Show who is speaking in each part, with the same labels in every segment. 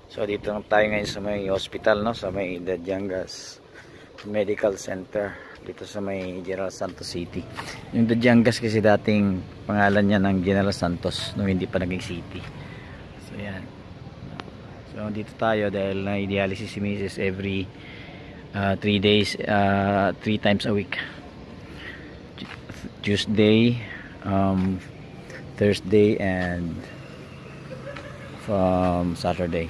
Speaker 1: So dito na tayo ngayon sa may hospital, no, sa may Dajangas Medical Center dito sa may General Santos City. Yung Dajangas kasi dating pangalan niya ng General Santos no, hindi pa naging city. So yan. So dito tayo dahil na-dialysis si Mrs. every 3 days, 3 times a week. Tuesday, Thursday and from Saturday.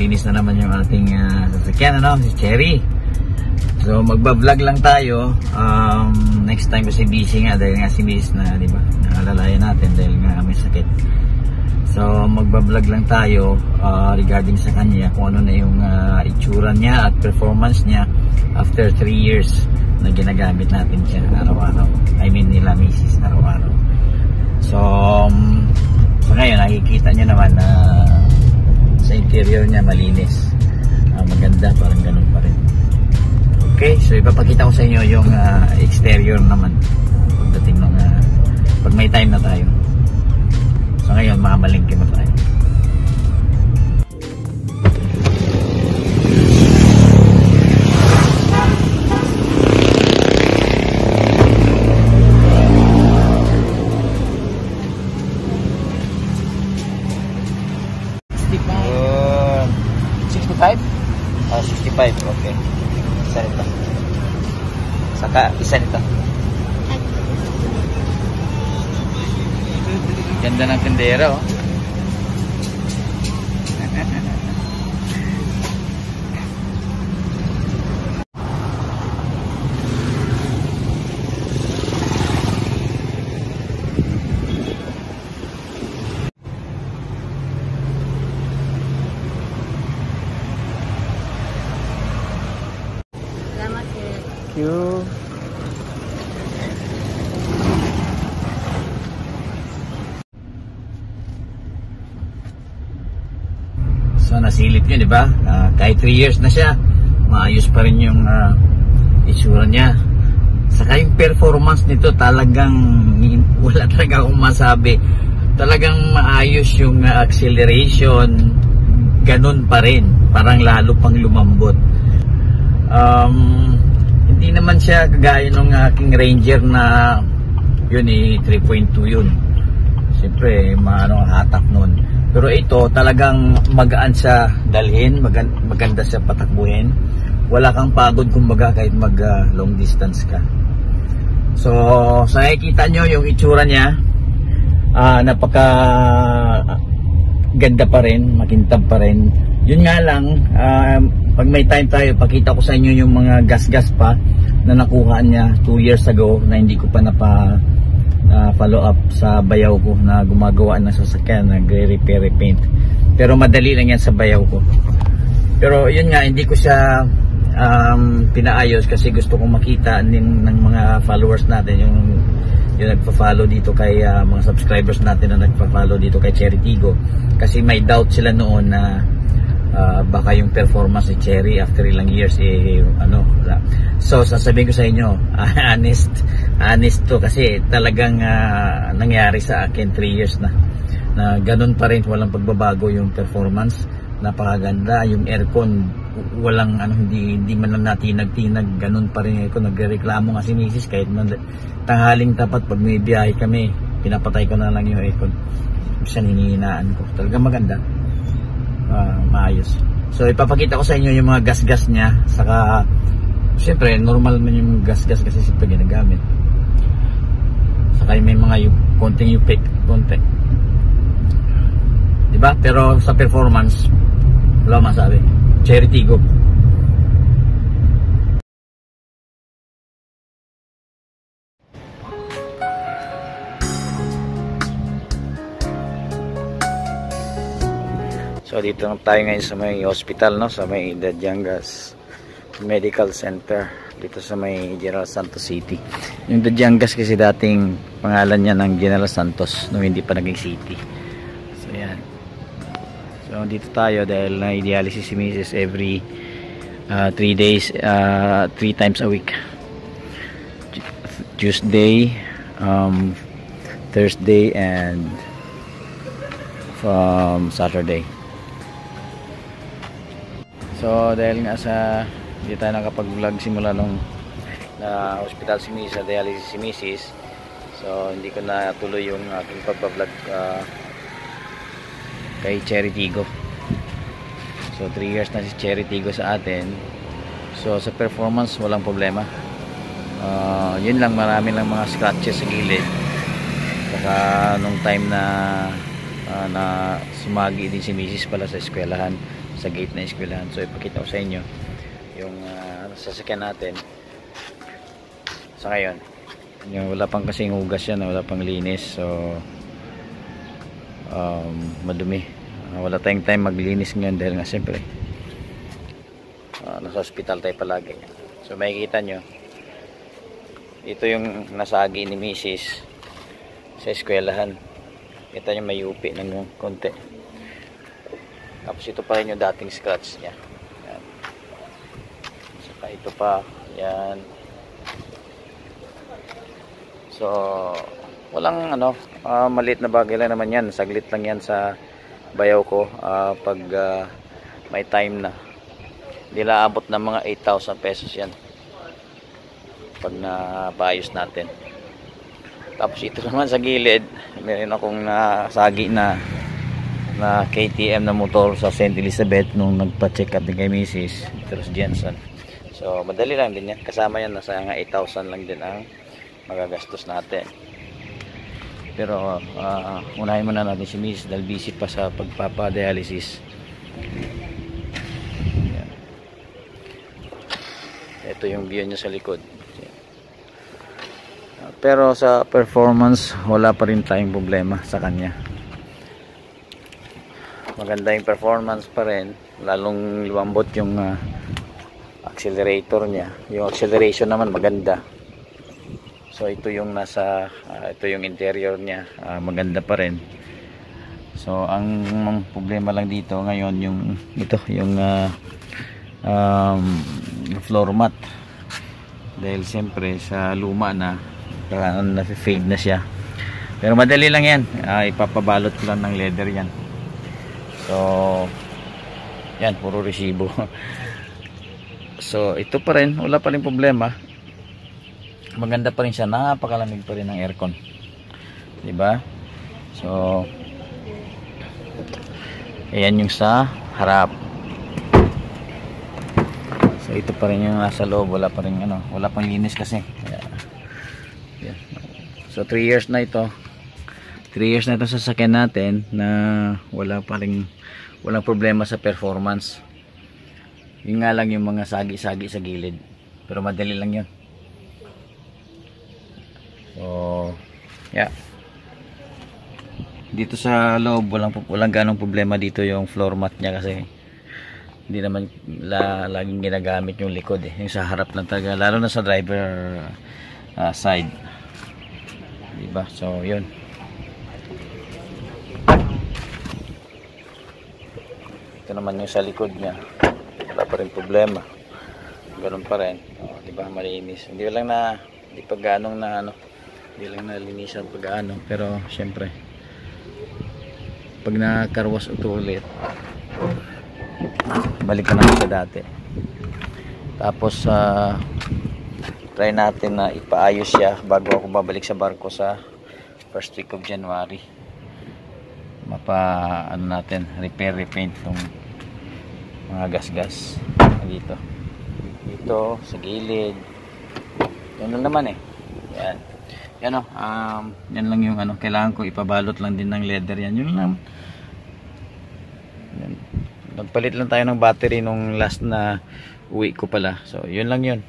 Speaker 1: malinis na naman yung ating sasakyan, ano, si Cherry. So magba-vlog lang tayo. Next time kasi busy nga dahil nga si Miss na, di ba, naalalayan natin dahil nga may sakit. So magba-vlog lang tayo regarding sa kanya, kung ano na yung itsura niya at performance niya after 3 years na ginagamit natin siya araw-araw. I mean nila misis araw-araw. So ngayon nakikita nyo naman na sa interior niya malinis, maganda, parang ganun pa rin. Okay, so ipapakita ko sa inyo yung exterior naman pagdating ng pag may time na tayo. So ngayon makamalingki mo tayo.
Speaker 2: Uh, 65?
Speaker 1: 65, okay. Isa nito. Saka isa nito. Ganda ng tindera, oh. Thank you. So nasilip nyo, di ba? Kahit 3 years na siya, maayos pa rin yung itsura niya. Saka yung performance nito talagang wala talaga akong masabi. Talagang maayos yung acceleration, ganun pa rin, parang lalo pang lumambot. Hindi naman siya kagaya ng aking Ranger na yun 3.2 yun. Siyempre hatak nun. Pero ito talagang magaan sa dalhin, maganda sa patakbuhin. Wala kang pagod kumbaga kahit mag long distance ka. So sa nakikita nyo yung itsura niya, napaka ganda pa rin, makintab pa rin. Yun nga lang, pag may time tayo, pakita ko sa inyo yung mga gas-gas pa na nakuha niya 2 years ago na hindi ko pa follow up sa bayaw ko na gumagawa ng sasakyan, nagre-repair, repaint. Pero madali lang yan sa bayaw ko. Pero yun nga, hindi ko siya pinaayos kasi gusto kong makita ng mga followers natin, yung nagpa-follow dito kay mga subscribers natin na nagpa-follow dito kay Cherry Tigo, kasi may doubt sila noon na baka yung performance ni Cherry after ilang years so sasabihin ko sa inyo, honest to, kasi talagang nangyari sa akin 3 years na ganun pa rin, walang pagbabago yung performance, napakaganda yung aircon, walang hindi man lang natinag-tinag, ganun pa rin aircon. Nagrereklamo nga si Mrs. kahit tanghaling tapat pag may biyahe kami, pinapatay ko na lang yung aircon, siya hinihinaan ko, talagang maganda, maayos. So ipapakita ko sa inyo yung mga gas-gas niya, saka siyempre normal man yung gas-gas kasi siyempre ginagamit, saka may mga yung konting upik, konti, diba? Pero sa performance wala masabi, Cherry Tigo. So dito tayo ngayon sa may hospital, no, sa may Dadyangas Medical Center dito sa may General Santos City. Yung Dadyangas kasi dating pangalan niya ng General Santos nung hindi pa naging city. So yan. So dito tayo dahil na-dialysis si Mrs. every 3 days, 3 times a week. Tuesday, Thursday and Saturday. So dahil nga sa hindi tayo nakapag-vlog simula nung na hospital si Mrs. sa dialysis si Mrs. So hindi ko na tuloy yung aking pagbablog kay Cherry Tigo. So 3 years na si Cherry Tigo sa atin. So sa performance walang problema. Yun lang, marami lang mga scratches sa gilid. Saka nung time na sumagi din si Mrs. pala sa eskwelahan, sa gate na eskwelahan. So ipakita ko sa inyo yung sasakyan natin sa ngayon. Yung wala pang kasing hugas yan, wala pang linis, so madumi. Wala tayong time maglinis ngayon dahil nga siyempre nasa hospital tayo palagi. So makikita nyo ito yung nasagi ni Mrs. sa eskwelahan. Kita nyo may UP ng konti. Tapos ito pa rin yung dating scratch niya. Yan. Saka ito pa. Yan. So walang maliit na bagay lang naman yan. Saglit lang yan sa bayaw ko pag may time na. Hindi laabot ng mga 8,000 pesos yan pag napaayos natin. Tapos ito naman sa gilid, meron akong nasagi na KTM na motor sa St. Elizabeth nung nagpa-check up din kay Mrs. Terus Jensen. So madali lang din yan. Kasama yan, nasa nga 8,000 lang din ang magagastos natin. Pero unahin muna natin si Mrs. dahil busy pa sa pagpapadialysis. Yan. Ito yung view niya sa likod. Pero sa performance wala pa rin tayong problema sa kanya. Maganda yung performance pa rin, lalong lumambot yung accelerator niya. Yung acceleration naman maganda. So ito yung ito yung interior niya, maganda pa rin. So ang problema lang dito ngayon yung floor mat. Dahil siyempre sa luma na na-fade na siya. Pero madali lang yan. Ipapabalot lang ng leather yan. So yan, puro resibo. So ito pa rin, wala pa rin problema. Maganda pa rin siya, napakalamig pa rin ng aircon. Diba? So ayan yung sa harap. So ito pa rin yung nasa loob, wala pa rin wala pang linis kasi. Yeah. So 3 years na ito. 3 years na ito sa sasakyan natin na walang problema sa performance. Yun nga lang yung mga sagi-sagi sa gilid. Pero madali lang yun. So yeah. Dito sa loob walang ganong problema dito yung floor mat niya kasi hindi naman laging ginagamit yung likod yung sa harap lang talaga, lalo na sa driver side. Diba? So yun. Ito naman yung sa likod niya, wala pa rin problema, ganun pa rin. Diba? Malinis, hindi lang nalinisan pag-ano, pero syempre pag nakarwas ito ulit balik ka naman sa dati. Tapos try natin na ipaayos siya bago ako babalik sa barko sa first week of January. Natin repaint tong mga gas-gas dito sa gilid. Yan lang naman yan. Yan lang yung kailangan ko ipabalot lang din ng leather yan. Yun lang. Yan. Nagpalit lang tayo ng battery nung last na uwi ko pala. So yun lang yun.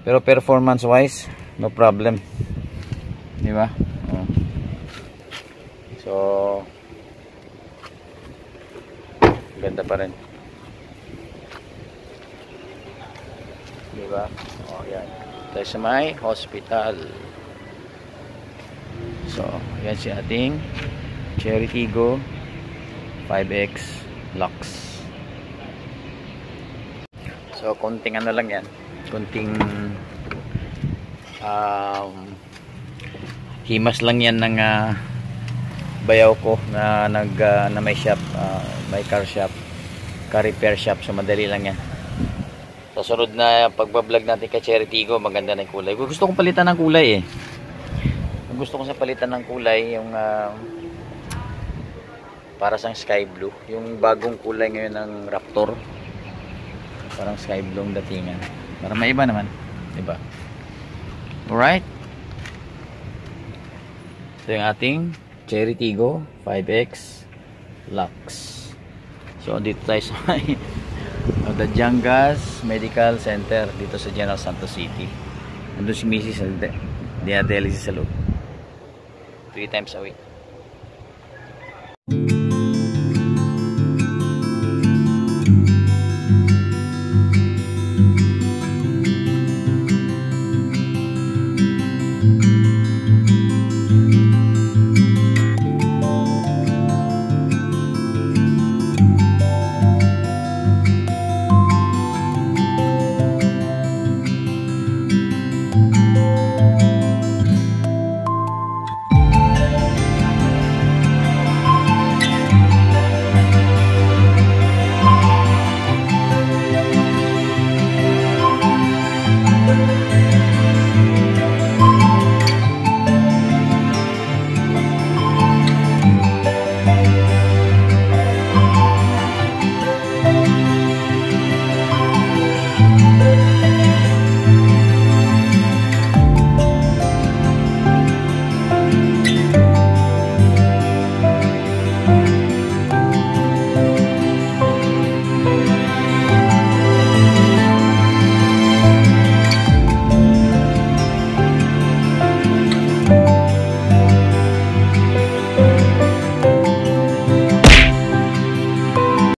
Speaker 1: Pero performance wise, no problem. Di ba? So ganda pa rin. Di ba? Yan. Tayo sa may hospital. So, yan si ating Cherry Tiggo 5X Lux. So, konting lang yan. Konting himas lang yan ng bayaw ko na may shop, may car repair shop. So, madali lang yan. Sa sunod na pagbablog natin kay Cherry Tiggo, maganda na yung kulay. Gusto kong palitan ng kulay Gusto ko sa palitan ng kulay yung para sang sky blue, yung bagong kulay ngayon ng Raptor, parang sky blue ang datingan para maiba naman, diba? Alright, ito yung ating Cherry Tiggo 5X Lux. So dito tayo sa Dajangas Medical Center dito sa General Santos City. Nandun si Mrs. Dialysis sa loob 3 times a week.